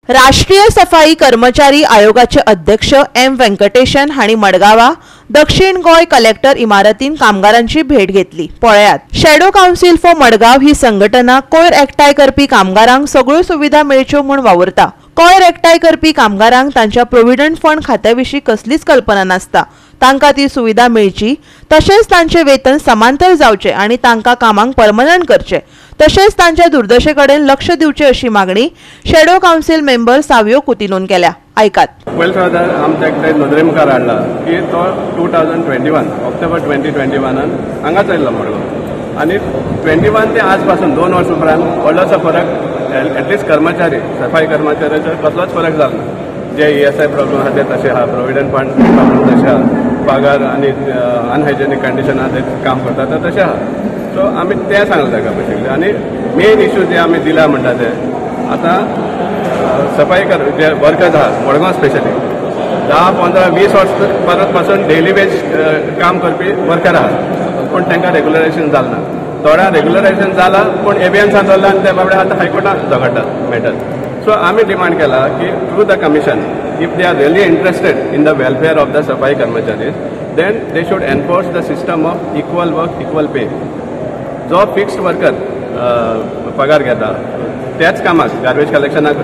राष्ट्रीय सफाई कर्मचारी आयोगाचे अध्यक्ष एम वेंकटेशन हांणी मडगांवां दक्षिण गोय कलेक्टर इमारतीन कामगारांची भेट घेतली। पळयात शॅडो काउन्सिल फॉर मडगांव ही संघटना कोयर एकठांय करपी कामगारांक सगळ्यो सुविधा मेळच्यो म्हूण वावुरता। कोयर एकठांय करपी कामगारांक तांच्या प्रोव्हिडंट फंड खात्याविशीं कसलीच कल्पना नासता। तांकां ती सुविधा मेळची, तशेंच तांचे वेतन समांतर जावचे आनी तांकां कामांक परमनंट करचे, तशेंच तांच्या दुर्दशे कडेन लक्ष दिवचे अशी मागणी शॅडो काउन्सिल मेंबर सावियो कुतिनोन केल्या। आयकात। आमच्या एकटे नदरे मुखार हाडला की तो 2021 ऑक्टोबर 2021 हांगाच आयिल्लो मडगांव आनी 21 ते आज पासून 2 वर्सां उपरांत व्हडलोसो फरक एटलिस्ट कर्मचारी सफाई कर्मचाऱ्याचो कसलोच फरक जालो ना। जे ESI प्रॉब्लेम आहा ते तशें आहा, प्रोव्हिडंट फंड प्रॉब्लेम तशें आहा, पगार आनी अनहायजेनीक कंडिशनां ते काम करता ते तशें आहा। सो आमी तें सांगलें ताका बेसिकली आनी मेन इश्यू जे आमी दिला म्हणटा ते आतां सफाई जे वर्कर्स आहा मडगांव स्पेशली 10, 15, 20 वर्स परत पासून डेली वेज काम करपी वर्कर आहा, पूण तांकां रेग्युलरायझेशन जालें ना। थोड्या रेग्युलरायझेशन जाला पूण एबियन्सान जाल्लो आनी ते बाबडे आतां हायकोर्टान झगडटा मॅटर। सो आमी डिमांड केला की through the commission if they are really interested in the welfare of the safai कर्मचारीज then they should enforce the system of equal work equal pay. जो फिक्स्ड वर्कर पगार घेता त्याच कामाक गार्बेज कलेक्शनाक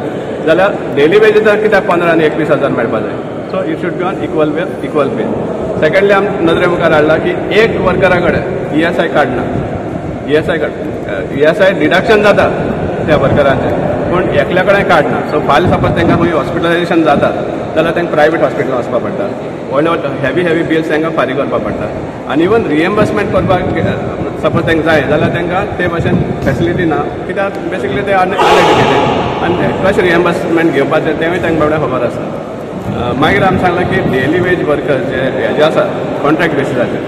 जाल्यार डेली वेजेसार कित्याक 15 आनी 21,000 मेळपा जाय। So it should be on equal work equal pay. Secondly आमी नदरे मुखार हाडला की एक वर्करा कडेन ESI कार्ड ना। ESI डिडक्शन जाता त्या वर्करांचें पूण एकल्या कडेन कार्ड ना। सो फाल्यां सपोज तांकां खंय हॉस्पिटलायझेशन जाता जाल्यार तांकां प्रायवेट हॉस्पिटलान वचपा पडटा, व्हडले हेवी बिल्स तांकां फारीक करपा पडटा आनी इवन रिएम्बर्समेंट करपाक सपोज तांकां जाय जाल्यार तांकां ते भशेन फेसिलिटी ना, कित्याक बेसिकली ते अनएड्युकेटेड आनी कशें रिएम्बर्समेंट घेवपाचें तेंवूय तांकां बाबड्या खबर आसता। मागीर आमी सांगलां की डेली वेज वर्कर्स जे आसा कॉन्ट्रॅक्ट बेसिसाचेर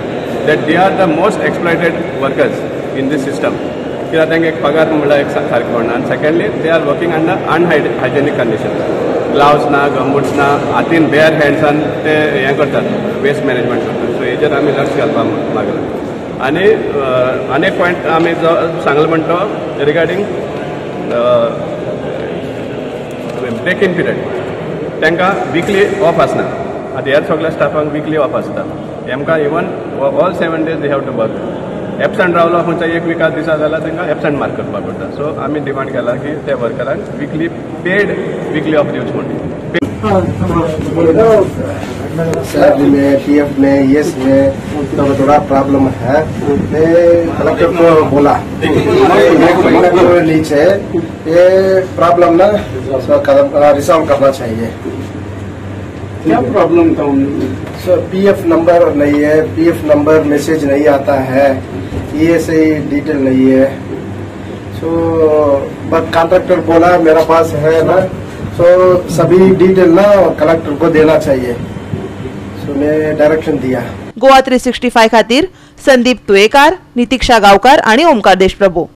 that they are the most exploited workers in this system, कित्याक तांकां एक पगार म्हणल्यार एक सारको पडना आनी secondly they are working under unhygienic condition, gloves ना, गमबूट्स ना, हातीन बेअर हँड्सान ते हें करतात, वेस्ट मॅनेजमेंट करतात। सो हेचेर आमी लक्ष घालपाक मागला। आनी एक पॉयंट आमी जो सांगलो म्हणटा तो रिगार्डींग ब्रेक इन पिरियड तांकां विकली ऑफ आसना। आतां ह्या सगळ्या स्टाफांक विकली ऑफ आसता, तेमकां even all 7 days they have to work. Absent रावलो खंयच्या एक विका दिसा जाल्यार तांकां एबसंट मार्क करपाक पडटा। सो आमी डिमांड केला की त्या वर्करांक विकली पेड विकली ऑफ दिवची म्हणून। सैलरी में PF में येस में तो थोड़ा प्रॉब्लम है। मैं कलेक्टर को बोला नीचे ये प्रॉब्लम ना रिसॉल्व करना चाहिए। क्या प्रॉब्लम था? सर PF नंबर नहीं है, PF नंबर मैसेज नहीं आता है, ESI डिटेल नहीं है। सो बट कॉन्ट्रैक्टर बोला मेरा पास है ना, सो सभी डिटेल ना कलेक्टर को देना चाहिए। सो मैं डायरेक्शन दिया। गोवा 365 खातीर संदीप तुयेकार, नितीक्षा गांवकार आणि ओमकार देशप्रभू।